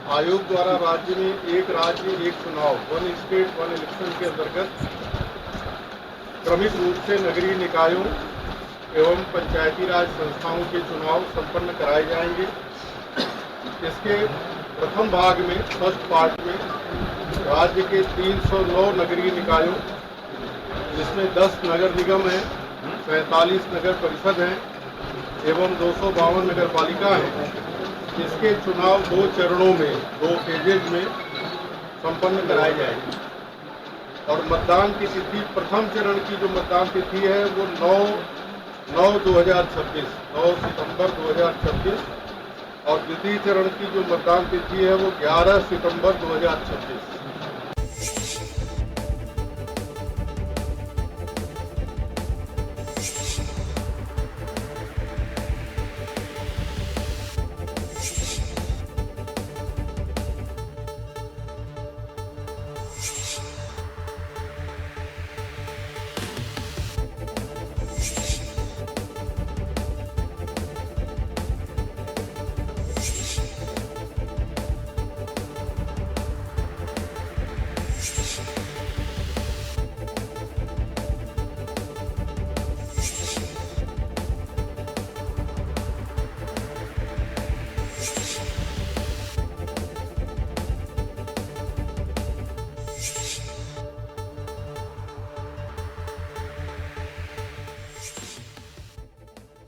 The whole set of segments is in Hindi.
आयोग द्वारा राज्य में एक राज्य एक चुनाव, वन स्टेट वन इलेक्शन के अंतर्गत क्रमिक रूप से नगरीय निकायों एवं पंचायती राज संस्थाओं के चुनाव संपन्न कराए जाएंगे। इसके प्रथम भाग में, फर्स्ट पार्ट में, राज्य के 309 नगरीय निकायों, जिसमें 10 नगर निगम हैं, 45 नगर परिषद हैं एवं 252 नगर पालिका हैं, इसके चुनाव 2 चरणों में, 2 फेजेज में संपन्न कराए जाएंगे। और मतदान की तिथि, प्रथम चरण की जो मतदान तिथि है वो 9/9/2026, 9 सितंबर 2026, और द्वितीय चरण की जो मतदान तिथि है वो 11 सितंबर 2026।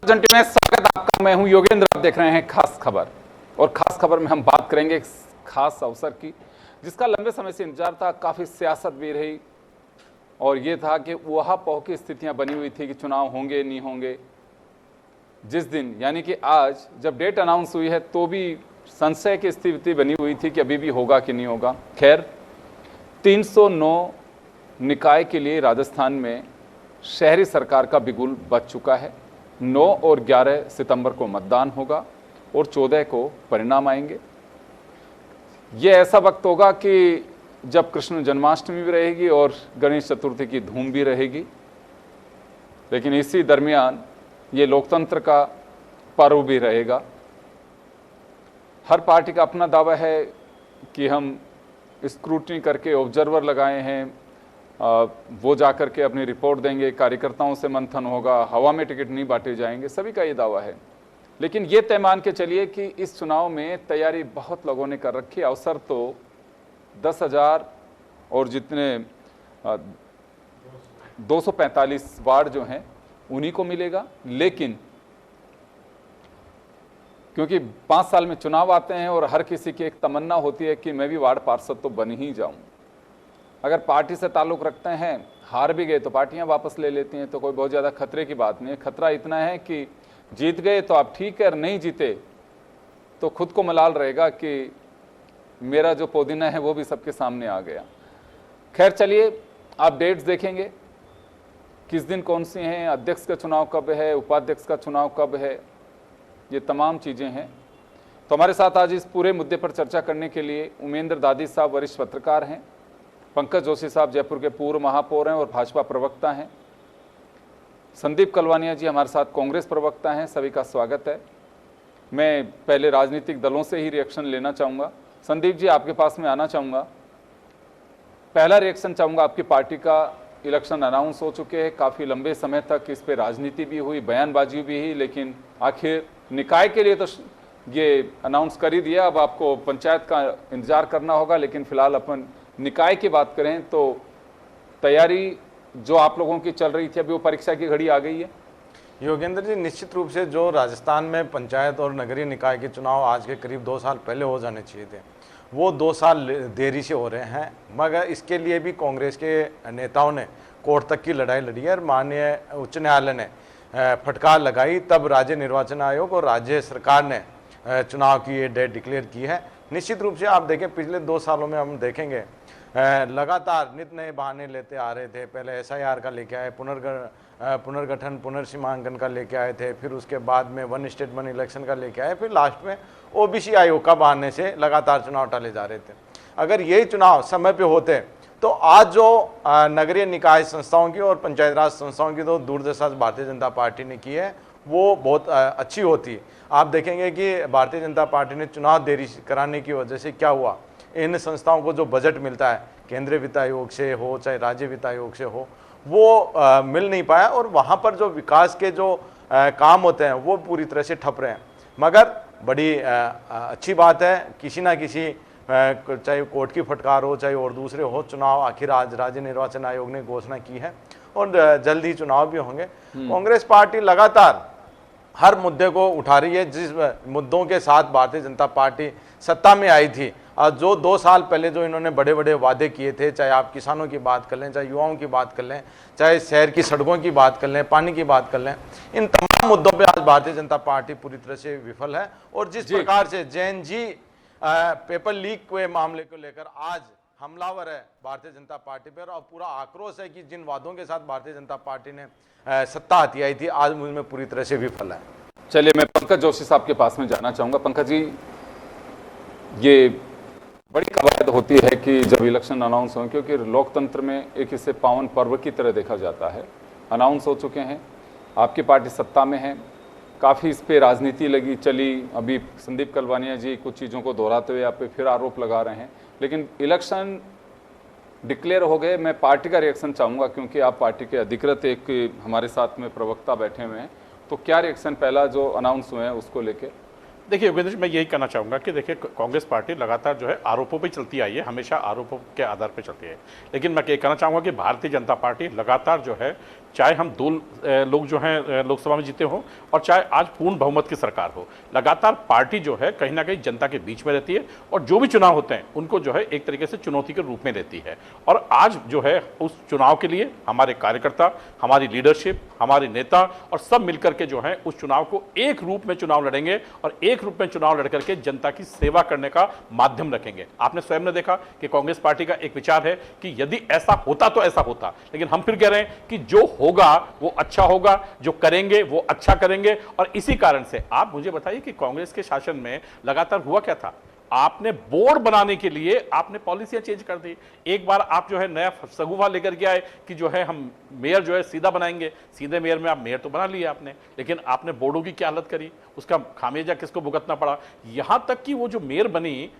घंटे में स्वागत आपका। मैं हूं योगेंद्र, आप देख रहे हैं खास खबर। और खास खबर में हम बात करेंगे एक खास अवसर की, जिसका लंबे समय से इंतजार था, काफी सियासत भी रही, और ये था कि ऊहापोह की स्थितियां बनी हुई थी कि चुनाव होंगे नहीं होंगे। जिस दिन यानी कि आज जब डेट अनाउंस हुई है तो भी संशय की स्थिति बनी हुई थी कि अभी भी होगा कि नहीं होगा। खैर, 309 निकाय के लिए राजस्थान में शहरी सरकार का बिगुल बज चुका है। 9 और 11 सितंबर को मतदान होगा और 14 को परिणाम आएंगे। ये ऐसा वक्त होगा कि जब कृष्ण जन्माष्टमी भी रहेगी और गणेश चतुर्थी की धूम भी रहेगी, लेकिन इसी दरमियान ये लोकतंत्र का पर्व भी रहेगा। हर पार्टी का अपना दावा है कि हम स्क्रूटनी करके ऑब्जर्वर लगाए हैं, वो जाकर के अपनी रिपोर्ट देंगे, कार्यकर्ताओं से मंथन होगा, हवा में टिकट नहीं बांटे जाएंगे, सभी का ये दावा है। लेकिन ये तय मान के चलिए कि इस चुनाव में तैयारी बहुत लोगों ने कर रखी है। अवसर तो 10,000 और जितने 245 वार्ड जो हैं उन्हीं को मिलेगा। लेकिन क्योंकि 5 साल में चुनाव आते हैं और हर किसी की एक तमन्ना होती है कि मैं भी वार्ड पार्षद तो बन ही जाऊं। अगर पार्टी से ताल्लुक़ रखते हैं, हार भी गए तो पार्टियां वापस ले लेती हैं, तो कोई बहुत ज़्यादा खतरे की बात नहीं है। खतरा इतना है कि जीत गए तो आप ठीक है, और नहीं जीते तो खुद को मलाल रहेगा कि मेरा जो पुदीना है वो भी सबके सामने आ गया। खैर, चलिए आप डेट्स देखेंगे, किस दिन कौन सी हैं, अध्यक्ष का चुनाव कब है, उपाध्यक्ष का चुनाव कब है, ये तमाम चीज़ें हैं। तो हमारे साथ आज इस पूरे मुद्दे पर चर्चा करने के लिए उमेंद्र दादी साहब वरिष्ठ पत्रकार हैं, पंकज जोशी साहब जयपुर के पूर्व महापौर हैं और भाजपा प्रवक्ता हैं, संदीप कलवानिया जी हमारे साथ कांग्रेस प्रवक्ता हैं। सभी का स्वागत है। मैं पहले राजनीतिक दलों से ही रिएक्शन लेना चाहूँगा। संदीप जी, आपके पास में आना चाहूँगा। पहला रिएक्शन चाहूँगा, आपकी पार्टी का इलेक्शन अनाउंस हो चुके हैं, काफ़ी लंबे समय तक इस पर राजनीति भी हुई, बयानबाजी भी हुई, लेकिन आखिर निकाय के लिए तो ये अनाउंस कर ही दिया। अब आपको पंचायत का इंतजार करना होगा, लेकिन फिलहाल अपन निकाय की बात करें तो तैयारी जो आप लोगों की चल रही थी, अभी वो परीक्षा की घड़ी आ गई है। योगेंद्र जी, निश्चित रूप से जो राजस्थान में पंचायत और नगरीय निकाय के चुनाव आज के करीब 2 साल पहले हो जाने चाहिए थे, वो 2 साल देरी से हो रहे हैं। मगर इसके लिए भी कांग्रेस के नेताओं ने कोर्ट तक की लड़ाई लड़ी है और माननीय उच्च न्यायालय ने फटकार लगाई, तब राज्य निर्वाचन आयोग और राज्य सरकार ने चुनाव की ये डेट डिक्लेयर की है। निश्चित रूप से आप देखें, पिछले 2 सालों में हम देखेंगे लगातार नित नए बहाने लेते आ रहे थे। पहले SIR का लेके आए, पुनर्गठन पुनर्सीमांकन का लेके आए थे, फिर उसके बाद में वन स्टेट वन इलेक्शन का लेके आए, फिर लास्ट में OBC आयोग का बहाने से लगातार चुनाव टाले जा रहे थे। अगर यही चुनाव समय पे होते तो आज जो नगरीय निकाय संस्थाओं की और पंचायत राज संस्थाओं की तो दुर्दशा भारतीय जनता पार्टी ने की है, वो बहुत अच्छी होती। आप देखेंगे कि भारतीय जनता पार्टी ने चुनाव देरी कराने की वजह से क्या हुआ, इन संस्थाओं को जो बजट मिलता है केंद्रीय वित्त आयोग से हो चाहे राज्य वित्त आयोग से हो, वो मिल नहीं पाया, और वहाँ पर जो विकास के जो काम होते हैं वो पूरी तरह से ठप रहे हैं। मगर बड़ी अच्छी बात है, किसी ना किसी चाहे कोर्ट की फटकार हो चाहे और दूसरे हो, चुनाव आखिर आज राज्य निर्वाचन आयोग ने घोषणा की है और जल्द ही चुनाव भी होंगे। कांग्रेस पार्टी लगातार हर मुद्दे को उठा रही है। जिस मुद्दों के साथ भारतीय जनता पार्टी सत्ता में आई थी, जो 2 साल पहले जो इन्होंने बड़े बड़े वादे किए थे, चाहे आप किसानों की बात कर लें, चाहे युवाओं की बात कर लें, चाहे शहर की सड़कों की बात कर लें, पानी की बात कर लें, इन तमाम मुद्दों पे आज भारतीय जनता पार्टी पूरी तरह से विफल है। और जिस प्रकार से जैन जी पेपर लीक के मामले को लेकर आज हमलावर है भारतीय जनता पार्टी पर, और पूरा आक्रोश है कि जिन वादों के साथ भारतीय जनता पार्टी ने सत्ता हाथी आई थी, आज मुझमें पूरी तरह से विफल है। चलिए, मैं पंकज जोशी साहब के पास में जाना चाहूंगा। पंकज जी, ये बड़ी कवायद होती है कि जब इलेक्शन अनाउंस हो, क्योंकि लोकतंत्र में एक इसे पावन पर्व की तरह देखा जाता है। अनाउंस हो चुके हैं, आपकी पार्टी सत्ता में है, काफ़ी इस पे राजनीति लगी चली। अभी संदीप कलवानिया जी कुछ चीज़ों को दोहराते हुए आप पे फिर आरोप लगा रहे हैं, लेकिन इलेक्शन डिक्लेयर हो गए। मैं पार्टी का रिएक्शन चाहूँगा, क्योंकि आप पार्टी के अधिकृत एक हमारे साथ में प्रवक्ता बैठे हुए हैं, तो क्या रिएक्शन पहला जो अनाउंस हुए हैं उसको लेके? देखिए योगेंद्र जी, मैं यही कहना चाहूँगा कि देखिए कांग्रेस पार्टी लगातार जो है आरोपों पे चलती आई है, हमेशा आरोपों के आधार पे चलती है। लेकिन मैं ये कहना चाहूँगा कि भारतीय जनता पार्टी लगातार जो है, चाहे हम 2 लोग जो हैं लोकसभा में जीते हों और चाहे आज पूर्ण बहुमत की सरकार हो, लगातार पार्टी जो है कहीं ना कहीं जनता के बीच में रहती है, और जो भी चुनाव होते हैं उनको जो है एक तरीके से चुनौती के रूप में लेती है। और आज जो है उस चुनाव के लिए हमारे कार्यकर्ता, हमारी लीडरशिप, हमारे नेता और सब मिलकर के जो है उस चुनाव को एक रूप में चुनाव लड़ेंगे, और एक रूप में चुनाव लड़कर के जनता की सेवा करने का माध्यम रखेंगे। आपने स्वयं ने देखा कि कांग्रेस पार्टी का एक विचार है कि यदि ऐसा होता तो ऐसा होता, लेकिन हम फिर कह रहे हैं कि जो होगा वो अच्छा होगा, जो करेंगे वो अच्छा करेंगे। और इसी कारण से आप मुझे बताइए कि कांग्रेस के शासन में लगातार हुआ क्या था? आपने बोर्ड बनाने के लिए आपने पॉलिसियां चेंज कर दी। एक बार आप जो है नया सगुफा लेकर के आए कि जो है हम मेयर जो है सीधा बनाएंगे, सीधे मेयर में आप मेयर तो बना लिया आपने, लेकिन आपने बोर्डों की क्या हालत करी, उसका खामियाजा किसको भुगतना पड़ा? यहां तक कि वो जो मेयर बनी,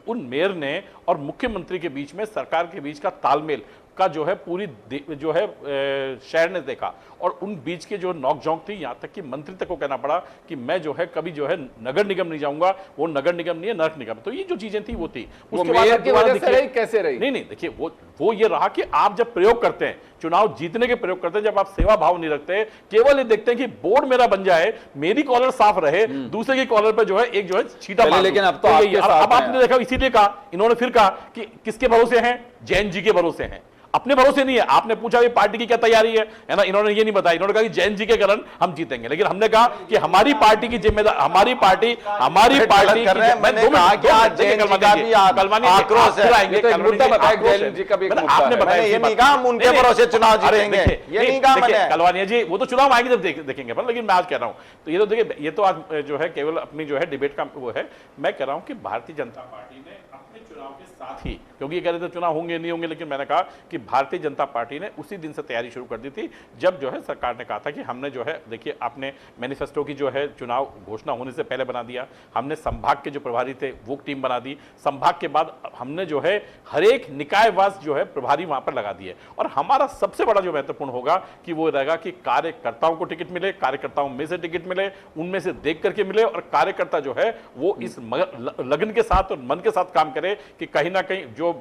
उन मेयर ने और मुख्यमंत्री के बीच में, सरकार के बीच का तालमेल का जो है पूरी जो है शहर ने देखा, और उन बीच के जो नोकझोंक थी, यहाँ तक कि मंत्री तक को कहना पड़ा कि मैं जो है कभी जो है नगर निगम नहीं जाऊंगा, वो नगर निगम नहीं है, नर्क निगम। तो ये जो चीजें थी वो थी। उसके बाद की वजह से रही, कैसे रही? नहीं, देखिए वो ये रहा कि आप जब प्रयोग करते हैं, चुनाव जीतने के प्रयोग करते हैं, जब आप सेवा भाव नहीं रखते, केवल ये देखते हैं कि बोर्ड मेरा बन जाए, मेरी कॉलर साफ रहे, दूसरे की कॉलर पर जो है एक जो है छीटा मार। लेकिन अब तो अब आपने देखा, इसीलिए कहा इन्होंने, फिर कहा कि किसके भरोसे हैं? जैन जी के भरोसे हैं, अपने भरोसे नहीं है। आपने पूछा कि पार्टी की क्या तैयारी है ना, इन्होंने ये नहीं बताया। इन्होंने कहा कि जैन जी के कारण हम जीतेंगे, लेकिन हमने कहा कि हमारी पार्टी की जिम्मेदार, हमारी पार्टी मैंने कहा कि आज जैन जी का भी आक्रोश है। आपने बताया ये नहीं कहा हम उनके भरोसे चुनाव जीतेंगे, ये नहीं कहा मैंने। कलवानिया जी वो तो चुनाव आएंगे जब देखेंगे, पर लेकिन मैं आज कह रहा हूं, तो ये तो देखिए, ये तो आज जो है केवल अपनी जो है डिबेट का वो है। मैं कह रहा हूं कि भारतीय जनता पार्टी ने अपने चुनाव के साथ ही, क्योंकि ये कह रहे थे चुनाव होंगे नहीं होंगे, लेकिन मैंने कहा कि भारतीय जनता पार्टी ने उसी दिन से तैयारी शुरू कर दी थी, जब जो है सरकार ने कहा था कि हमने जो है, देखिए आपने मैनिफेस्टो की जो है चुनाव घोषणा होने से पहले बना दिया, हमने संभाग के जो प्रभारी थे वो टीम बना दी, संभाग के बाद हमने जो है हर एक निकायवास जो है प्रभारी वहां पर लगा दिए। और हमारा सबसे बड़ा जो महत्वपूर्ण होगा कि वो रहेगा कि कार्यकर्ताओं को टिकट मिले, कार्यकर्ताओं में से टिकट मिले, उनमें से देख करके मिले, और कार्यकर्ता जो है वो इस लगन के साथ और मन के साथ काम करे कि कहीं ना कहीं जो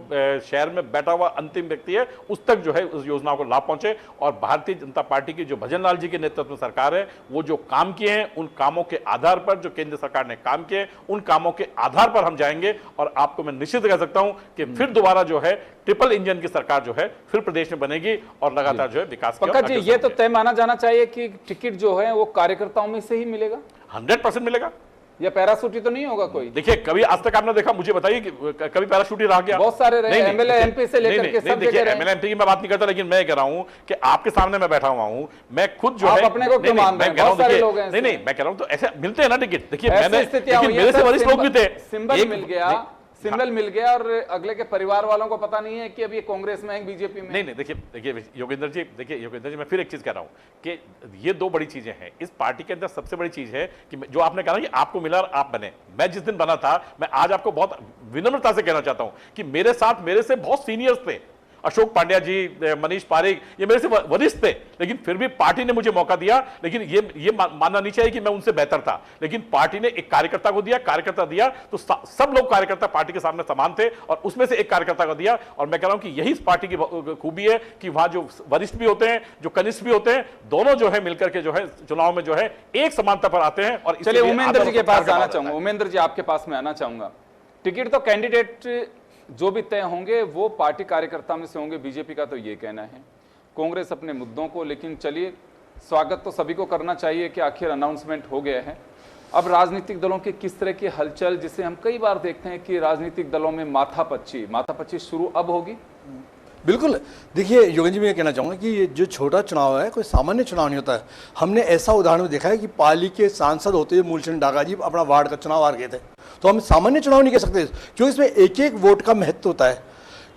शहर में बैठा हुआ अंतिम व्यक्ति है उस तक जो है उस योजनाओं को लाभ पहुंचे। और भारतीय जनता पार्टी की जो भजन लाल जी के नेतृत्व में सरकार है, वो जो काम किए हैं, उन कामों के आधार पर, जो केंद्र सरकार ने काम किए, उन कामों के आधार पर हम जाएंगे। और आपको मैं निश्चित कह सकता हूं कि फिर दोबारा जो है ट्रिपल इंजन की सरकार जो है फिर प्रदेश में बनेगी, और लगातार जो है विकास। पंकज जी, ये तो तय माना जाना चाहिए कि टिकट जो है वो कार्यकर्ताओं में से ही मिलेगा, 100% मिलेगा। या पैराशूटी तो नहीं होगा कोई? देखिए कभी आज तक आपने देखा, मुझे बताइए कि कभी पैराशूटी रह गया? बहुत सारे रहे, एमएलए एमपी से लेकर के सब जगह रहे। एमएलए एमपी की मैं बात नहीं करता, लेकिन मैं कह रहा हूं कि आपके सामने मैं बैठा हुआ हूं, मैं खुद जो आप है अपने को क्यों मान रहे हैं? बहुत सारे लोग हैं। नहीं, मैं कह रहा हूं तो ऐसे मिलते हैं ना टिकट। देखिए मैंने, मेरे से वरिष्ठ लोग भी थे, सिंबल मिल गया, सिंबल मिल गया और अगले के परिवार वालों को पता नहीं है कि अब ये कांग्रेस में है बीजेपी में। नहीं देखिए योगेंद्र जी मैं फिर एक चीज कह रहा हूं कि ये दो बड़ी चीजें हैं इस पार्टी के अंदर। सबसे बड़ी चीज है कि जो आपने कहा ना कि आपको मिला और आप बने, मैं जिस दिन बना था, मैं आज आपको बहुत विनम्रता से कहना चाहता हूं कि मेरे साथ मेरे से बहुत सीनियर्स थे, अशोक पांड्या जी, मनीष पारेख, ये मेरे से वरिष्ठ थे, लेकिन फिर भी पार्टी ने मुझे मौका दिया। लेकिन ये मानना नहीं चाहिए कि मैं उनसे बेहतर था, लेकिन पार्टी ने एक कार्यकर्ता को दिया, कार्यकर्ता दिया तो सब लोग कार्यकर्ता पार्टी के सामने समान थे और उसमें से एक कार्यकर्ता को दिया। और मैं कह रहा हूं कि यही इस पार्टी की खूबी है कि वहां जो वरिष्ठ भी होते हैं, जो कनिष्ठ भी होते हैं, दोनों जो है मिलकर के जो है चुनाव में जो है एक समानता पर आते हैं। और चलिए उमेंद्र जी के पास आना चाहूंगा। उमेंद्र जी आपके पास में आना चाहूंगा। टिकट तो कैंडिडेट जो भी तय होंगे वो पार्टी कार्यकर्ता में से होंगे, बीजेपी का तो ये कहना है, कांग्रेस अपने मुद्दों को। लेकिन चलिए स्वागत तो सभी को करना चाहिए कि आखिर अनाउंसमेंट हो गया है। अब राजनीतिक दलों की किस तरह की हलचल, जिसे हम कई बार देखते हैं कि राजनीतिक दलों में माथापच्ची शुरू अब होगी। बिल्कुल। देखिए योगेंद्र जी, मैं कहना चाहूँगा कि ये जो छोटा चुनाव है कोई सामान्य चुनाव नहीं होता है। हमने ऐसा उदाहरण भी देखा है कि पाली के सांसद होते हुए मूलचंद डागा जी अपना वार्ड का चुनाव हार गए थे। तो हम सामान्य चुनाव नहीं कह सकते क्योंकि इसमें एक एक वोट का महत्व होता है।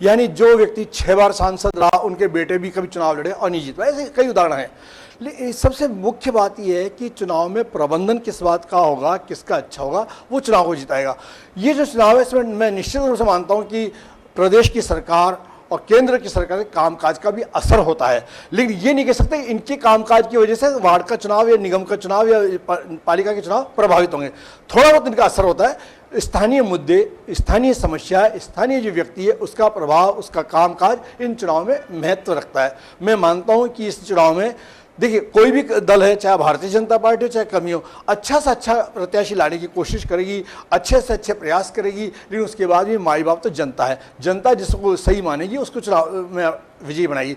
यानी जो व्यक्ति 6 बार सांसद रहा, उनके बेटे भी कभी चुनाव लड़े और नहीं जीत पाए, ऐसे कई उदाहरण हैं। लेकिन सबसे मुख्य बात यह है कि चुनाव में प्रबंधन किस बात का होगा, किसका अच्छा होगा, वो चुनाव को जिताएगा। ये जो चुनाव है इसमें मैं निश्चित रूप से मानता हूँ कि प्रदेश की सरकार और केंद्र की सरकार के कामकाज का भी असर होता है। लेकिन ये नहीं कह सकते इनके कामकाज की वजह से वार्ड का चुनाव या निगम का चुनाव या पालिका के चुनाव प्रभावित होंगे। थोड़ा बहुत इनका असर होता है। स्थानीय मुद्दे, स्थानीय समस्या, स्थानीय जो व्यक्ति है उसका प्रभाव, उसका कामकाज इन चुनाव में महत्व रखता है। मैं मानता हूँ कि इस चुनाव में देखिए कोई भी दल है, चाहे भारतीय जनता पार्टी हो चाहे कमी हो, अच्छा से अच्छा प्रत्याशी लाने की कोशिश करेगी, अच्छे से अच्छे प्रयास करेगी। लेकिन उसके बाद भी माई बाप तो जनता है, जनता जिसको सही मानेगी उसको चुनाव में विजयी बनाएगी।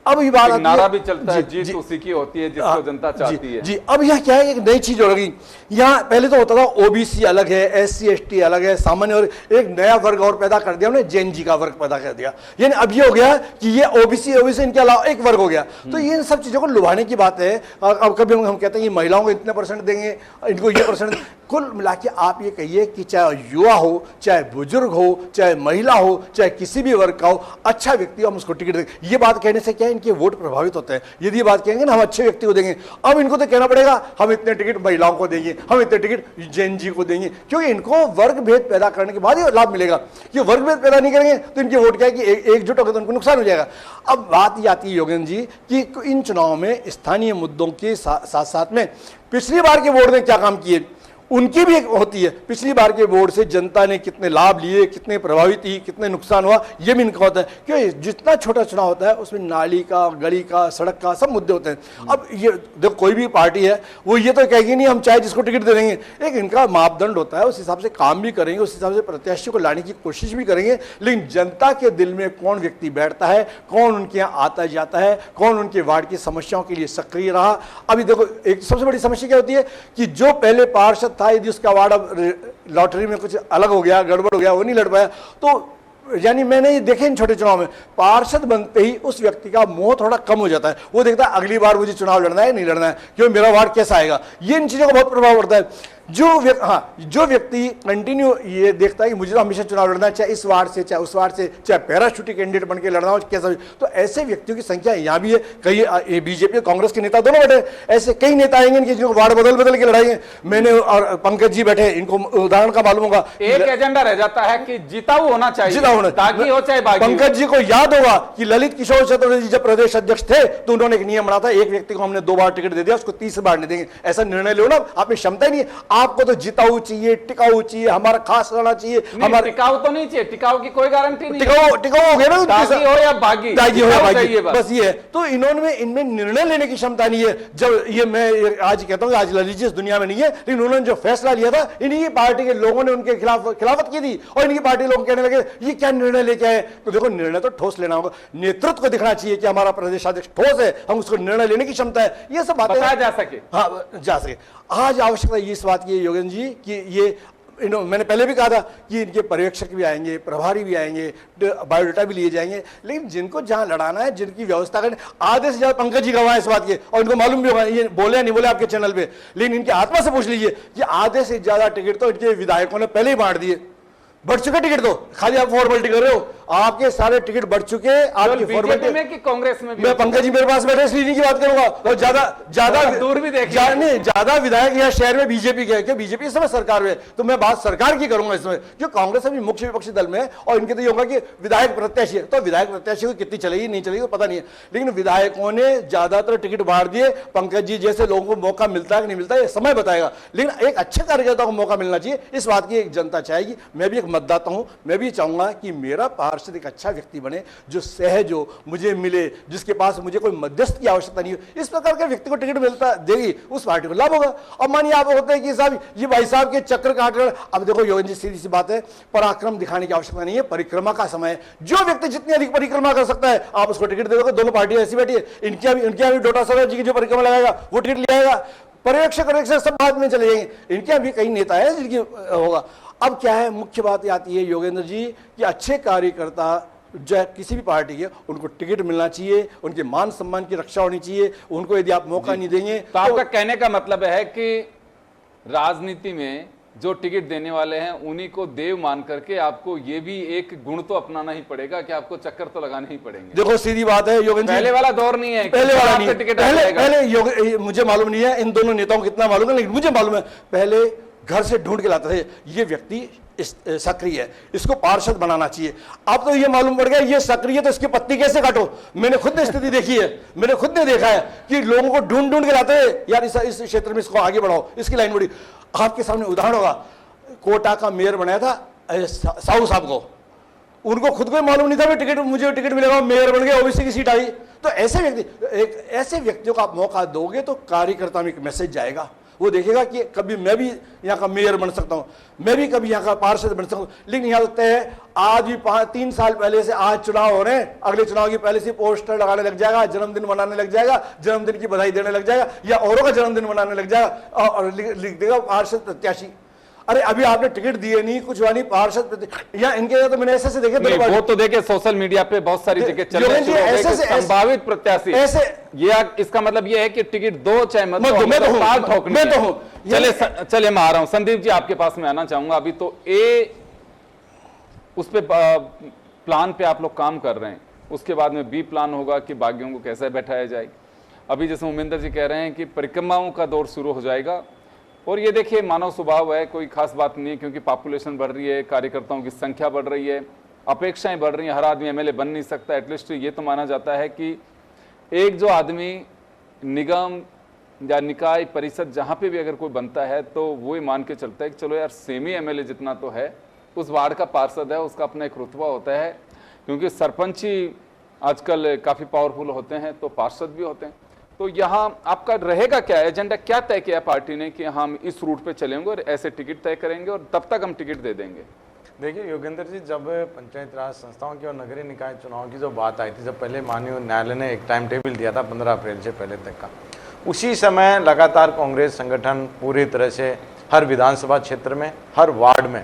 अब ये बात नारा भी चलता है, जीत उसी की होती है जिसको जनता चाहती है। जी अब यह क्या है, एक नई चीज हो गई। यहाँ पहले तो होता था ओबीसी अलग है, SC ST अलग है, सामान्य, और एक नया वर्ग और पैदा कर दिया उन्होंने, जैन जी का वर्ग पैदा कर दिया। यानी अब ये हो गया कि ये ओबीसी इनके अलावा एक वर्ग हो गया। तो ये इन सब चीजों को लुभाने की बात है। अब कभी हम कहते हैं कि महिलाओं को इतने % देंगे, इनको ये %। कुल मिला के आप ये कहिए कि चाहे युवा हो, चाहे बुजुर्ग हो, चाहे महिला हो, चाहे किसी भी वर्ग का हो, अच्छा व्यक्ति हम उसको टिकट देंगे। ये बात कहने से क्या है, इनके वोट प्रभावित होते हैं। यदि ये बात कहेंगे ना हम अच्छे व्यक्ति को देंगे, अब इनको तो कहना पड़ेगा हम इतने टिकट महिलाओं को देंगे, हम इतने टिकट जैन जी को देंगे, क्योंकि इनको वर्ग भेद पैदा करने के बाद ही लाभ मिलेगा। ये वर्ग भेद पैदा नहीं करेंगे तो इनके वोट क्या है कि एकजुट होकर तो उनको नुकसान हो जाएगा। अब बात ये आती है योगेंद्र जी कि इन चुनाव में स्थानीय मुद्दों के साथ साथ में पिछली बार के वोट ने क्या काम किए उनकी भी एक होती है। पिछली बार के वोट से जनता ने कितने लाभ लिए, कितने प्रभावित हुई, कितने नुकसान हुआ, ये भी इनका होता है। क्योंकि जितना छोटा चुनाव होता है उसमें नाली का, गली का, सड़क का सब मुद्दे होते हैं। अब ये देखो कोई भी पार्टी है वो ये तो कहेगी नहीं हम चाहे जिसको टिकट दे देंगे, एक इनका मापदंड होता है, उस हिसाब से काम भी करेंगे, उस हिसाब से प्रत्याशी को लाने की कोशिश भी करेंगे। लेकिन जनता के दिल में कौन व्यक्ति बैठता है, कौन उनके यहाँ आता जाता है, कौन उनके वार्ड की समस्याओं के लिए सक्रिय रहा। अभी देखो एक सबसे बड़ी समस्या क्या होती है कि जो पहले पार्षद था, यदि उसका वार्ड अब लॉटरी में कुछ अलग हो गया, गड़बड़ हो गया, वो नहीं लड़ पाया, तो यानी मैंने ये देखे इन छोटे चुनाव में पार्षद बनते ही उस व्यक्ति का मोह थोड़ा कम हो जाता है। वो देखता है अगली बार मुझे चुनाव लड़ना है नहीं लड़ना है, क्यों मेरा वार्ड कैसा आएगा। ये इन चीज़ों का बहुत प्रभाव पड़ता है। जो व्यक्ति कंटिन्यू ये देखता है कि मुझे तो हमेशा चुनाव लड़ना है, चाहे इस वार्ड से, चाहे उस वार्ड से, चाहे पैराशूटिंग कैंडिडेट बन के लड़ना हो कैसा भी, तो ऐसे व्यक्तियों की संख्या यहाँ भी है। कई बीजेपी कांग्रेस के नेता दोनों बैठे, ऐसे कई नेता आएंगे इनके जिनको वार्ड बदल के लड़ाएंगे। मैंने और पंकज जी बैठे, इनको उदाहरण का मालूम होगा। एक एजेंडा रह जाता है कि जिताऊ होना चाहिए, जिताऊ होना, ताकि हो चाहे बागी। पंकज जी को याद होगा कि ललित किशोर चतुर्वेदी जब प्रदेश अध्यक्ष थे तो उन्होंने एक नियम बना था, एक व्यक्ति को हमने 2 बार टिकट दे दिया, उसको 30 बार नहीं देंगे। ऐसा निर्णय लो ना, आप में क्षमता ही नहीं है। आपको तो जिताऊ चाहिए, टिकाऊ चाहिए, हमारा खास रहना चाहिए। हमारा टिकाऊ तो नहीं चाहिए, टिकाऊ की कोई गारंटी नहीं। टिकाऊ हो गया ना, दागी हो या बागी, दागी हो या बागी, बस ये है। तो इन्होंने इनमें निर्णय लेने की क्षमता नहीं है। जब ये मैं आज कहता हूँ आज ललित जी इस दुनिया में नहीं है, लेकिन उन्होंने जो फैसला लिया था इन्हीं की पार्टी के लोगों ने उनके खिलाफत की थी और इनकी पार्टी लोग कहने लगे ये क्या निर्णय लेके आए। तो देखो निर्णय तो ठोस लेना होगा, नेतृत्व को दिखना चाहिए कि हमारा प्रदेशाध्यक्ष ठोस है, हम उसको निर्णय लेने की क्षमता है। ये सब बातें जा सके, हाँ जा सके। आज आवश्यकता ये इस बात की है योगेंद्र जी कि ये मैंने पहले भी कहा था कि इनके पर्यवेक्षक भी आएंगे, प्रभारी भी आएंगे, बायोडाटा भी लिए जाएंगे, लेकिन जिनको जहां लड़ाना है, जिनकी व्यवस्था करनी, आधे से ज्यादा पंकज जी गवाह इस बात के, और इनको मालूम भी होगा, ये बोले या नहीं बोले आपके चैनल पे, लेकिन इनकी आत्मा से पूछ लीजिए कि आधे से ज्यादा टिकट तो इनके विधायकों ने पहले ही बांट दिए। बढ़ चुके टिकट, तो खाली आप फॉर्मेलिटी कर रहे हो, आपके सारे टिकट बढ़ चुके, आपकी बीजेपी फॉर्मेलिटी में कि कांग्रेस में भी? मैं पंकज जी मेरे पास बैठे इसलिए की बात करूंगा, तो ज्यादा दूर भी देखिए। नहीं, ज्यादा विधायक यहाँ शहर में बीजेपी के, क्यों बीजेपी इस समय सरकार में, तो मैं बात सरकार की करूंगा इसमें, क्यों कांग्रेस अभी मुख्य विपक्षी दल में है और इनके तो ये होगा कि विधायक प्रत्याशी है, तो विधायक प्रत्याशी को कितनी चलेगी नहीं चलेगी तो पता नहीं है, लेकिन विधायकों ने ज्यादातर टिकट बांट दिए। पंकज जी जैसे लोगों को मौका मिलता है कि नहीं मिलता है ये समय बताएगा, लेकिन एक अच्छे कार्यकर्ता को मौका मिलना चाहिए, इस बात की एक जनता चाहेगी। मैं भी एक मतदाता हूं, मैं भी चाहूंगा कि मेरा पार्षद एक अच्छा व्यक्ति बने, जो सहज हो, मुझे मिले, जिसके पास मुझे कोई मध्यस्थ की आवश्यकता नहीं हो। इस प्रकार के व्यक्ति को टिकट मिलता देगी, उस पार्टी को लाभ होगा। अब मानिए आप होते हैं कि साहब ये भाई साहब के चक्कर काट रहे, अब देखो योगेंद्र जी सीधी सी बात है, पराक्रम दिखाने की आवश्यकता नहीं है, परिक्रमा का समय है, जो व्यक्ति जितनी अधिक परिक्रमा कर सकता है आप उसको टिकट दे दोगे। दोनों पार्टियां ऐसी बैठी है, इनके भी डोटा सरोवर जी की जो परिक्रमा लगाएगा वो टिकट ले आएगा, पर्यवेक्षक सब बाद में चले जाएंगे, इनके भी कई नेता है जिनकी होगा। अब क्या है, मुख्य बात आती है योगेंद्र जी कि अच्छे कार्यकर्ता जो किसी भी पार्टी के, उनको टिकट मिलना चाहिए, उनके मान सम्मान की रक्षा होनी चाहिए, उनको यदि आप मौका नहीं देंगे तो आपका कहने का मतलब है कि राजनीति में जो टिकट देने वाले हैं उन्हीं को देव मान करके आपको ये भी एक गुण तो अपनाना ही पड़ेगा कि आपको चक्कर तो लगाने ही पड़ेंगे। देखो सीधी बात है योगेंद्र जी, पहले वाला दौर नहीं है, पहले वाला नहीं, टिकट पहले मुझे मालूम नहीं है इन दोनों नेताओं को कितना मालूम है, लेकिन मुझे मालूम है पहले घर से ढूंढ के लाते थे ये व्यक्ति सक्रिय है, इसको पार्षद बनाना चाहिए। अब तो ये मालूम पड़ गया ये सक्रिय है तो इसकी पत्ती कैसे काटो। मैंने खुद ने स्थिति देखी है, मैंने खुद ने देखा है कि लोगों को ढूंढ ढूंढ के लाते हैं, यार इस क्षेत्र में इसको आगे बढ़ाओ, इसकी लाइन बढ़ी। आपके सामने उदाहरण होगा, कोटा का मेयर बनाया था साहू साहब को, उनको खुद को मालूम नहीं था मुझे टिकट मिलेगा, मेयर बन गया, ओबीसी की सीट आई। तो ऐसे व्यक्तियों को आप मौका दोगे तो कार्यकर्ता में एक मैसेज जाएगा, वो देखेगा कि कभी मैं भी यहाँ का मेयर बन सकता हूँ, मैं भी कभी यहाँ का पार्षद बन सकता हूँ। लेकिन यहाँ लगता है आज भी 3 साल पहले से आज चुनाव हो रहे हैं, अगले चुनाव की पहले से पोस्टर लगाने लग जाएगा, जन्मदिन मनाने लग जाएगा, जन्मदिन की बधाई देने लग जाएगा, या औरों का जन्मदिन मनाने लग जाएगा और लिख देगा पार्षद प्रत्याशी। अरे अभी आपने टिकट दिए नहीं, कुछ हुआ नहीं, पार्षद या इनके तो मैंने ऐसे देखे, वो तो देखे सोशल मीडिया पे बहुत सारी जगह चल रही है संभावित प्रत्याशी ऐसे। ये इसका मतलब ये है कि टिकट दो चाहे मत दो, मैं तो हूं। चले मैं आ रहा हूं, संदीप जी आपके पास में आना चाहूंगा। अभी तो उस पे प्लान पे आप लोग काम कर रहे हैं, उसके बाद में बी प्लान होगा कि बागियों को कैसे बैठाया जाए। अभी जैसे उमेंद्र जी कह रहे हैं कि परिक्रमाओं का दौर शुरू हो जाएगा, और ये देखिए मानव स्वभाव है, कोई खास बात नहीं है, क्योंकि पॉपुलेशन बढ़ रही है, कार्यकर्ताओं की संख्या बढ़ रही है, अपेक्षाएं बढ़ रही हैं, हर आदमी एमएलए बन नहीं सकता। एटलीस्ट ये तो माना जाता है कि एक जो आदमी निगम या निकाय परिषद जहाँ पे भी अगर कोई बनता है तो वो ही मान के चलता है कि चलो यार सेमी एमएलए जितना तो है, उस वार्ड का पार्षद है, उसका अपना एक रुतबा होता है, क्योंकि सरपंच ही आजकल काफ़ी पावरफुल होते हैं तो पार्षद भी होते हैं। तो यहाँ आपका रहेगा क्या एजेंडा, क्या तय किया पार्टी ने कि हम इस रूट पे चलेंगे और ऐसे टिकट तय करेंगे और तब तक हम टिकट दे देंगे? देखिए योगेंद्र जी, जब पंचायत राज संस्थाओं की और नगरीय निकाय चुनाव की जो बात आई थी, जब पहले माननीय न्यायालय ने एक टाइम टेबल दिया था 15 अप्रैल से पहले तक का, उसी समय लगातार कांग्रेस संगठन पूरी तरह से हर विधानसभा क्षेत्र में, हर वार्ड में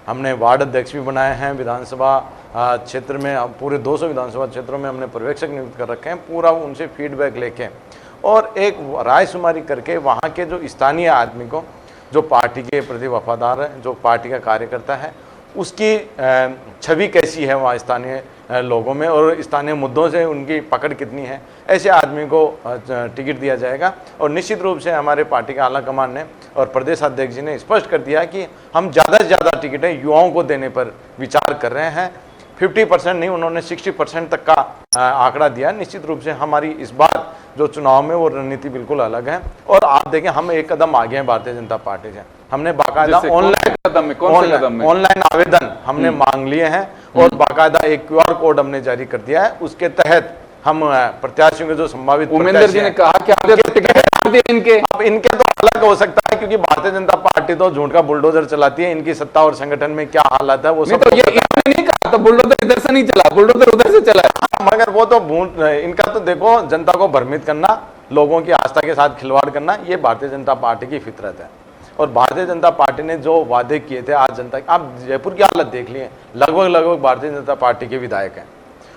हमने वार्ड अध्यक्ष भी बनाए हैं, विधानसभा क्षेत्र में पूरे 200 विधानसभा क्षेत्रों में हमने पर्यवेक्षक नियुक्त कर रखे हैं, पूरा उनसे फीडबैक लेके और एक रायशुमारी करके वहाँ के जो स्थानीय आदमी को, जो पार्टी के प्रति वफादार है, जो पार्टी का कार्यकर्ता है, उसकी छवि कैसी है वहाँ स्थानीय लोगों में और स्थानीय मुद्दों से उनकी पकड़ कितनी है, ऐसे आदमी को टिकट दिया जाएगा। और निश्चित रूप से हमारे पार्टी के आला कमान ने और प्रदेश अध्यक्ष जी ने स्पष्ट कर दिया कि हम ज़्यादा से ज़्यादा टिकटें युवाओं को देने पर विचार कर रहे हैं। 50% नहीं, उन्होंने 60% तक का आंकड़ा दिया। निश्चित रूप से हमारी इस बार जो चुनाव में वो रणनीति बिल्कुल अलग है। और आप देखें, हम एक कदम आगे हैं भारतीय जनता पार्टी से। हमने बाकायदा ऑनलाइन आवेदन हमने मांग लिए हैं और बाकायदा एक QR कोड हमने जारी कर दिया है। उसके तहत हम प्रत्याशियों के जो संभावित उमेंद्र जी ने कहा कि इनके तो अलग हो सकता है, क्योंकि भारतीय जनता पार्टी तो झूठ का बुलडोजर चलाती है। इनकी सत्ता और संगठन में क्या हालत है वो सब तो ये नहीं कहा, तो बुलडोजर इधर से नहीं चला, बुलडोजर उधर से चला। मगर वो तो इनका तो देखो, जनता को भ्रमित करना, लोगों की आस्था के साथ खिलवाड़ करना, ये भारतीय जनता पार्टी की फितरत है। और भारतीय जनता पार्टी ने जो वादे किए थे आज जनता, आप जयपुर की हालत देख लिए, लगभग भारतीय जनता पार्टी के विधायक हैं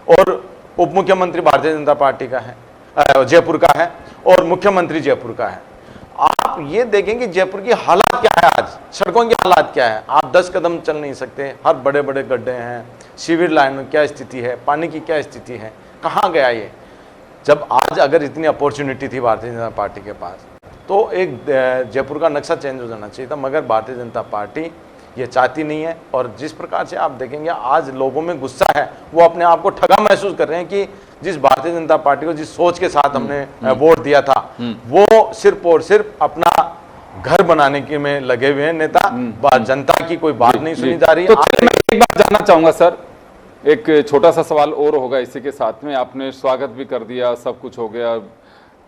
और उप मुख्यमंत्री भारतीय जनता पार्टी का है, जयपुर का है, और मुख्यमंत्री जयपुर का है। आप ये देखें कि जयपुर की हालात क्या है, आज सड़कों की हालात क्या है। आप 10 कदम चल नहीं सकते, हर बड़े बड़े गड्ढे हैं, सीवर लाइन में क्या स्थिति है, पानी की क्या स्थिति है, कहाँ गया ये। जब आज अगर इतनी अपॉर्चुनिटी थी भारतीय जनता पार्टी के पास, तो एक जयपुर का नक्शा चेंज हो जाना चाहिए था, मगर भारतीय जनता पार्टी ये चाहती नहीं है। और जिस प्रकार से आप देखेंगे आज लोगों में गुस्सा है, वो अपने आप को ठगा महसूस कर रहे हैं कि जिस भारतीय जनता पार्टी को जिस सोच के साथ हमने वोट दिया था, वो सिर्फ और सिर्फ अपना घर बनाने के में लगे हुए हैं नेता, जनता की कोई बात नहीं सुनी जा रही है। तो मैं एक बात जानना चाहूंगा सर, एक छोटा सा सवाल और होगा इसी के साथ में। आपने स्वागत भी कर दिया, सब कुछ हो गया,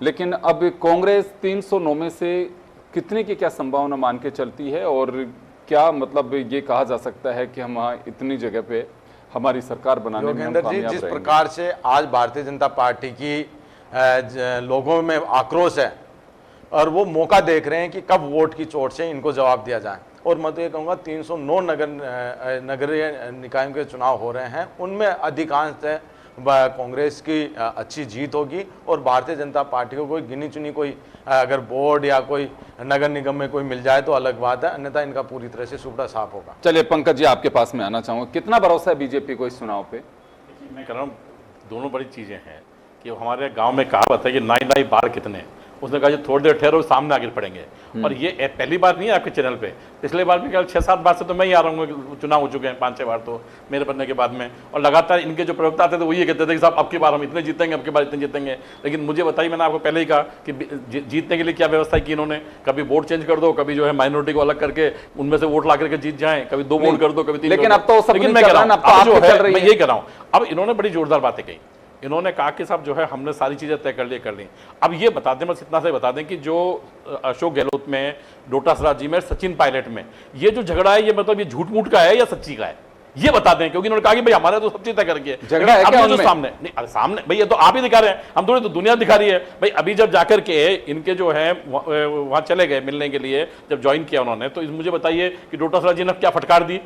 लेकिन अब कांग्रेस 309 में से कितने की क्या संभावना मान के चलती है, और क्या मतलब ये कहा जा सकता है कि हम इतनी जगह पे हमारी सरकार बनाने में हम योगेंद्र जी, कामयाब जिस रहेंगे? प्रकार से आज भारतीय जनता पार्टी की लोगों में आक्रोश है और वो मौका देख रहे हैं कि कब वोट की चोट से इनको जवाब दिया जाए। और मैं तो ये कहूँगा 309 नगरीय निकायों के चुनाव हो रहे हैं, उनमें अधिकांश कांग्रेस की अच्छी जीत होगी और भारतीय जनता पार्टी को कोई गिनी चुनी कोई अगर बोर्ड या कोई नगर निगम में कोई मिल जाए तो अलग बात है, अन्यथा इनका पूरी तरह से सुपड़ा साफ होगा। चलिए पंकज जी, आपके पास में आना चाहूंगा, कितना भरोसा है बीजेपी को इस चुनाव पे? देखिए, मैं कह रहा हूँ दोनों बड़ी चीज़ें हैं कि हमारे गांव में कहावत है कि नाई नाई बाढ़ कितने, उसने कहा थोड़ी देर ठहरो सामने आगे पड़ेंगे। और ये पहली बार नहीं है आपके चैनल पे, पिछले बार भी क्या 6-7 बार से तो मैं ही आ रहा हूँ, चुनाव हो चुके हैं 5-6 बार तो मेरे बनने के बाद में, और लगातार इनके जो प्रवक्ता आते थे वो ये कहते थे कि साहब अब की बार हम इतने जीतेंगे, अब की बार इतने जीतेंगे। लेकिन मुझे बताइए, मैंने आपको पहले ही कहा कि जीतने के लिए क्या व्यवस्था की इन्होंने, कभी वोट चेंज कर दो, कभी जो है माइनॉरिटी को अलग करके उनमें से वोट ला करके जीत जाए, कभी 2 वोट कर दो, कभी 3। लेकिन अब तो सब लेकिन मैं कह रहा हूँ मैं यही कह रहा हूँ, अब इन्होंने बड़ी जोरदार बातें कही। इन्होंने कहा कि साहब जो है हमने सारी चीज़ें तय कर ली। अब ये बता दें, बस इतना से बता दें कि जो अशोक गहलोत में, डोटासरा जी में, सचिन पायलट में ये जो झगड़ा है, ये मतलब ये झूठ मूठ का है या सच्ची का है, ये बता दें। क्योंकि इन्होंने कहा कि भाई हमारे तो सब चीज तय करके झगड़ा है क्या जो सामने नहीं, अरे सामने भाई ये तो आप ही दिखा रहे हैं, हम थोड़ी तो दुनिया दिखा रही है भाई। अभी जब जाकर के इनके जो है वहां चले गए मिलने के लिए, जब ज्वाइन किया उन्होंने, तो मुझे बताइए कि डोटासरा जी ने क्या फटकार दी।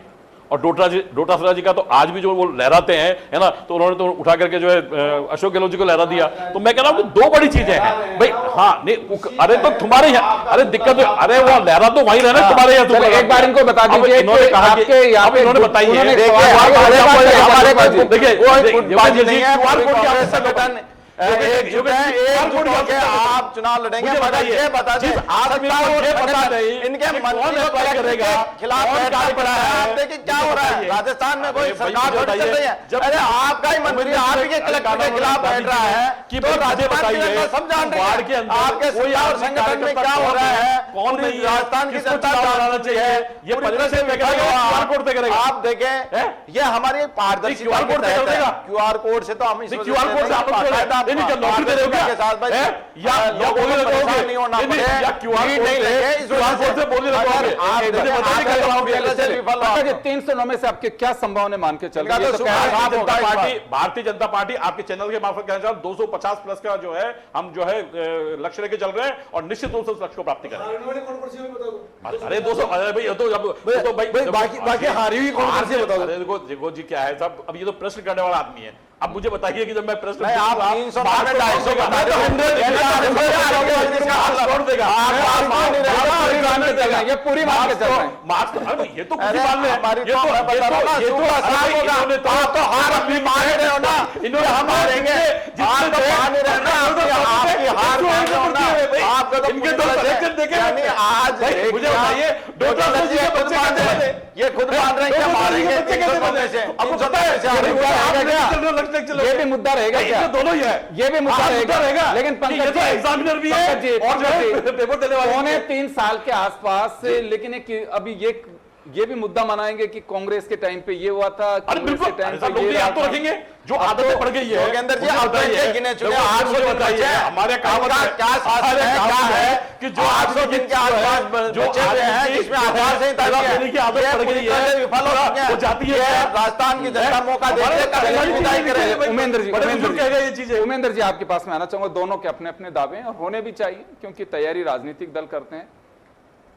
और डोटासरा जी का तो आज भी जो वो लहराते हैं, है ना, तो उन्होंने तो उठा करके जो है अशोक गहलोत जी को लहरा दिया। तो मैं कह रहा हूँ कि 2 बड़ी चीजें हैं भाई। हाँ नहीं, अरे तो तुम्हारे यहाँ, अरे दिक्कत, अरे वो लहरा तो वहीं रहना तुम्हारे यहाँ। एक बार इनको बता दीजिए, इन्होंने कहा कि इन्होंने बताइए, आप चुनाव लड़ेंगे, ये बता दें इनके खिलाफ देखिए क्या हो रहा है राजस्थान में, कोई सरकार चल रही है। अरे आपका ही मंत्री आपके कलेक्टर के खिलाफ बैठ रहा है कि तो राजस्थान की जनता सब जान रही है आपके और संगठन में क्या हो रहा है, कौन नहीं राजस्थान की जनता जानना चाहिए। ये आप देखें, ये हमारी पारदर्शिता क्यूआर कोड से तो हम क्यूआर कोड से नौकरी दे रहे के साथ नहीं होना पड़े। 309 में से आपके क्या संभावना मान के चल रही है? भारतीय जनता पार्टी आपके चैनल के मार्फत कहना चाहूँ 250 प्लस का जो है हम जो है लक्ष्य लेके चल रहे हैं और निश्चित रूप से उस लक्ष्य को प्राप्ति करेंगे। अरे 200, अरे भाई तो भाई बाकी हारी हुई कौन सी बता दो। देखो जी क्या है साहब, अब ये तो प्रश्न करने वाला आदमी है। अब मुझे बताइए कि जब मैं प्रश्न आप 300 250 ये पूरी मान के चल रहे हैं। ये तो पूरी मान रहे तो हार अपनी मान रहे हो ना, इन्होंने हम हारेंगे आज मुझे बताइए ये खुद मान रहे हैं मारेंगे। ये भी मुद्दा रहेगा क्या? दोनों ही है, ये भी मुद्दा रहेगा। लेकिन पंकज जी एग्जामिनर भी है और पेपर देने वाले 3 साल के आसपास, लेकिन अभी ये भी मुद्दा मनाएंगे कि कांग्रेस के टाइम पे ये हुआ था, अरे बिल्कुल लोग तो रखेंगे जो आदतें पड़ गई है। योगेंद्र जी आप गिने चुने 800 दिन बचे, हमारे काम क्या शासन है, क्या है कि जो 800 दिन के आसपास जो बचे हुए हैं जिसमें आधार से देने की आदत पड़ गई है, विफल हो चुके हैं, वो जाती है। राजस्थान की जनता मौका देकर उमेंद्र जी आपके पास में आना चाहूंगा। दोनों के अपने अपने दावे हैं और होने भी चाहिए, क्योंकि तैयारी राजनीतिक दल करते हैं।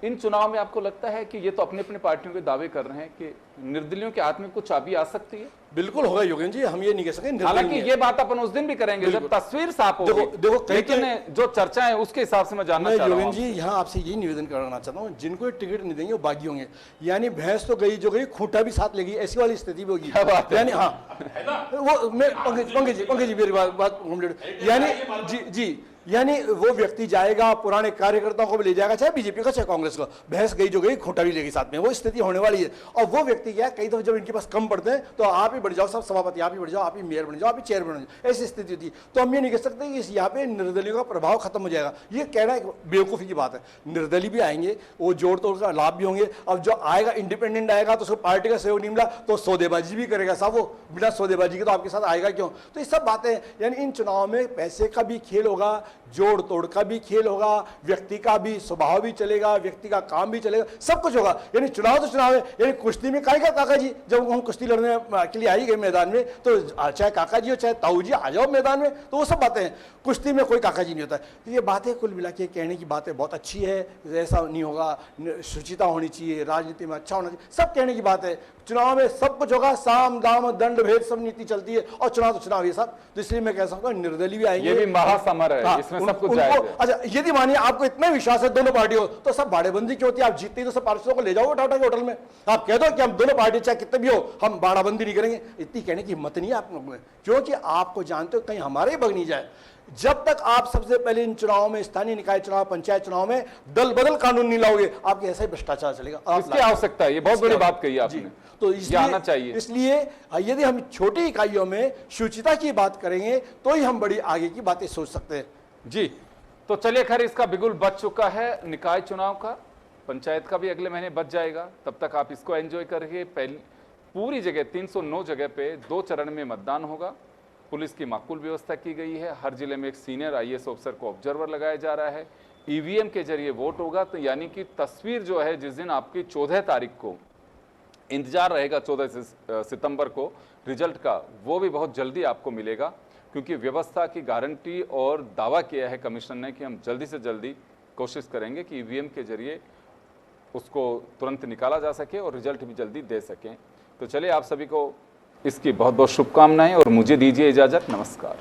इन चुनाव में आपको लगता है कि ये तो अपने अपने पार्टियों के दावे कर रहे हैं कि निर्दलियों के हाथ में कुछ चाबी आ सकती है? बिल्कुल होगा योगेंद्र जी, हम ये नहीं कह सकते निर्दलीय हालांकि नहीं है। ये बात अपन उस दिन भी करेंगे जब तस्वीर साफ होगी। देखो, कहीं लेकिन जो चर्चा है उसके हिसाब से मैं जानना चाह रहा हूं। योगेंद्र जी यहाँ आपसे यही निवेदन करना चाहता हूँ, जिनको ये टिकट नहीं देंगे वो बागी होंगे। यानी भैंस तो गई जो गई, खूंटा भी साथ ले गई, ऐसी वाली स्थिति भी होगी। यानी हाँ, वो मैं पंकज जी मेरी बात कंप्लीट, यानी जी यानी वो व्यक्ति जाएगा, पुराने कार्यकर्ताओं को भी ले जाएगा, चाहे बीजेपी का चाहे कांग्रेस का, भैंस गई जो गई, खूंटा भी लेगी साथ में, वो स्थिति होने वाली है। और वो व्यक्ति क्या है, कई दफे जब इनके पास कम पड़ते हैं तो आप ही बढ़ जाओ, सब सभापति आप ही बढ़ जाओ, आप ही मेयर बन जाओ, आप ही चेयरमैन बन जाओ, ऐसी स्थिति होती है। तो हम ये नहीं कह सकते कि यहाँ पे निर्दलीय का प्रभाव खत्म हो जाएगा, ये कहना एक बेवकूफ़ी की बात है। निर्दलीय भी आएंगे, वो जोड़ तोड़ का लाभ भी होंगे। अब जो आएगा इंडिपेंडेंट आएगा तो उसको पार्टी का सहयोग नहीं मिला तो सौदेबाजी भी करेगा साहब, वो बिना सौदेबाजी के तो आपके साथ आएगा क्यों? तो ये सब बातें, यानी इन चुनाव में पैसे का भी खेल होगा, जोड़ तोड़ का भी खेल होगा, व्यक्ति का भी स्वभाव भी चलेगा, व्यक्ति का काम भी चलेगा, सब कुछ होगा। यानी चुनाव तो चुनाव है। यानी कुश्ती में काहे का काका जी, जब हम कुश्ती लड़ने के लिए आई गए मैदान में, तो चाहे काका जी हो चाहे ताऊ जी आ जाओ मैदान में, तो वो सब बातें हैं। कुश्ती में कोई काका जी नहीं होता। तो ये बातें कुल मिला के कहने की बातें बहुत अच्छी है, ऐसा नहीं होगा, शुचिता होनी चाहिए, राजनीति में अच्छा होना चाहिए, सब कहने की बात है। चुनाव में सब कुछ होगा, साम दाम दंड भेद सब नीति चलती है, और चुनाव तो चुनाव है साहब। तो इसलिए मैं कह सकता हूँ निर्दलीय भी आएंगे, ये भी महासमर है। हाँ, इसमें सब कुछ जाएगा। अच्छा, यदि मानिए आपको इतना विश्वास है दोनों पार्टियों, तो सब बाड़ेबंदी क्यों होती है? आप जीतते तो सब पार्षदों को ले जाओ उठा के होटल में, आप कह दो कि हम दोनों पार्टी चाहे कितने भी हो हम बाड़ाबंदी नहीं करेंगे। इतनी कहने की हिम्मत नहीं है आप लोगों में, क्योंकि आपको जानते हो कहीं हमारे ही बग नहीं जाए। जब तक आप सबसे पहले इन चुनाव में, स्थानीय निकाय चुनाव, पंचायत चुनाव में दल बदल कानून नहीं लाओगे, आपके ऐसा ही भ्रष्टाचार चलेगा। इसकी आवश्यकता है, ये बहुत बड़ी बात कही आपने, तो ये आना चाहिए। इसलिए यदि हम छोटी इकाइयों में शुचिता की बात करेंगे तो ही हम बड़ी आगे की बातें सोच सकते हैं जी। तो चलिए, खैर इसका बिगुल बच चुका है निकाय चुनाव का, पंचायत का भी अगले महीने बच जाएगा। तब तक आप इसको एंजॉय करिए। पूरी जगह 309 जगह पे 2 चरण में मतदान होगा। पुलिस की माकूल व्यवस्था की गई है। हर जिले में एक सीनियर IAS ऑफिसर को ऑब्जर्वर लगाया जा रहा है। EVM के जरिए वोट होगा। तो यानी कि तस्वीर जो है, जिस दिन आपकी 14 तारीख को इंतजार रहेगा, 14 सितंबर को रिजल्ट का, वो भी बहुत जल्दी आपको मिलेगा, क्योंकि व्यवस्था की गारंटी और दावा किया है कमिश्नर ने कि हम जल्दी से जल्दी कोशिश करेंगे कि EVM के जरिए उसको तुरंत निकाला जा सके और रिजल्ट भी जल्दी दे सकें। तो चलिए, आप सभी को इसकी बहुत बहुत शुभकामनाएं और मुझे दीजिए इजाज़त। नमस्कार।